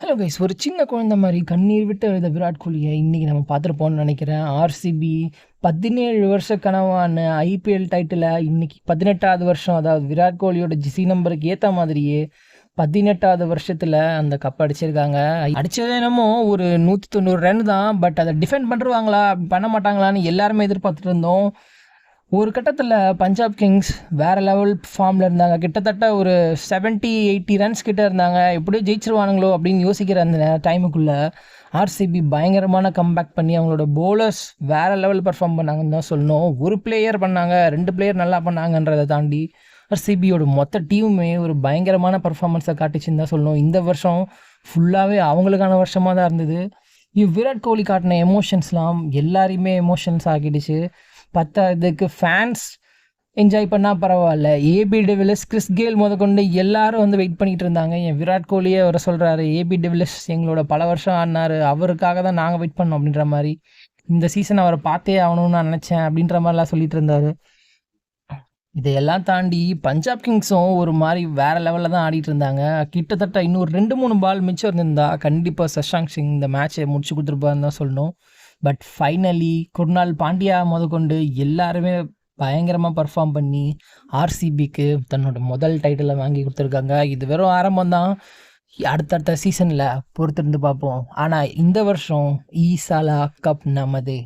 Hello guys, ஒரு சின்ன குழந்தை மாதிரி கண்ணீர் விட்டு எழுத விராட் கோலியை இன்றைக்கி நம்ம பார்த்துருப்போம்னு நினைக்கிறேன். ஆர்சிபி 17 வருஷ கனவான ஐபிஎல் டைட்டிலை இன்னைக்கு 18வது வருஷம், அதாவது விராட் கோலியோட ஜிசி நம்பருக்கு ஏற்ற மாதிரியே 18வது வருஷத்தில் அந்த கப் அடிச்சிருக்காங்க. அடித்தது என்னமோ ஒரு 190 ரன் தான், பட் அதை டிஃபெண்ட் பண்ணுறாங்களா பண்ண மாட்டாங்களான்னு எல்லாருமே எதிர்பார்த்துட்டு இருந்தோம். ஒரு கட்டத்தில் பஞ்சாப் கிங்ஸ் வேறு லெவல் ஃபார்மில் இருந்தாங்க. கிட்டத்தட்ட ஒரு 70-80 ரன்ஸ் கிட்ட இருந்தாங்க. எப்படியோ ஜெயிச்சிருவானுங்களோ அப்படின்னு யோசிக்கிற அந்த டைமுக்குள்ளே ஆர்சிபி பயங்கரமான கம்பேக் பண்ணி அவங்களோட போலர்ஸ் வேறு லெவல் பர்ஃபார்ம் பண்ணாங்கன்னு தான் சொல்லணும். ஒரு பிளேயர் பண்ணாங்க, 2 பிளேயர் நல்லா பண்ணாங்கன்றதை தாண்டி ஆர்சிபியோட மொத்த டீமுமே ஒரு பயங்கரமான பர்ஃபார்மன்ஸை காட்டிச்சுன்னு தான் சொல்லணும். இந்த வருஷம் ஃபுல்லாகவே அவங்களுக்கான வருஷமாக தான் இருந்தது. விராட் கோலி காட்டின எமோஷன்ஸ்லாம் எல்லாரையுமே எமோஷன்ஸ் ஆக்கிடுச்சு. பத்தாவதுக்கு ஃபேன்ஸ் என்ஜாய் பண்ணால் பரவாயில்ல, ஏபி டிவிலியர்ஸ், கிறிஸ் கெயில் முதற்கொண்டு எல்லாரும் வந்து வெயிட் பண்ணிகிட்டு இருந்தாங்க. என் விராட் கோலியே வர சொல்கிறாரு, ஏபி டிவிலியர்ஸ் எங்களோட பல வருஷம் ஆடினார், அவருக்காக தான் நாங்கள் வெயிட் பண்ணோம் அப்படின்ற மாதிரி. இந்த சீசன் அவரை பார்த்தே ஆகணும்னு நான் நினச்சேன் அப்படின்ற மாதிரிலாம் சொல்லிட்டு இருந்தார். இதையெல்லாம் தாண்டி பஞ்சாப் கிங்ஸும் ஒரு மாதிரி வேறு லெவலில் தான் ஆடிட்டு இருந்தாங்க. கிட்டத்தட்ட இன்னொரு 2-3 பால் மிச்சம் இருந்திருந்தா கண்டிப்பாக சஷாங்க் சிங் இந்த மேட்சை முடிச்சு கொடுத்துருப்பாருன்னு தான் சொல்லணும். பட் ஃபைனலி குர்னால் பாண்டியா முதற்கொண்டு எல்லாருமே பயங்கரமாக பர்ஃபார்ம் பண்ணி ஆர்சிபிக்கு தன்னோட முதல் டைட்டிலை வாங்கி கொடுத்துருக்காங்க. இது வெறும் ஆரம்பம் தான், அடுத்தடுத்த சீசனில் பொறுத்திருந்து பார்ப்போம். ஆனால் இந்த வருஷம் ஈசாலா கப் நமதே.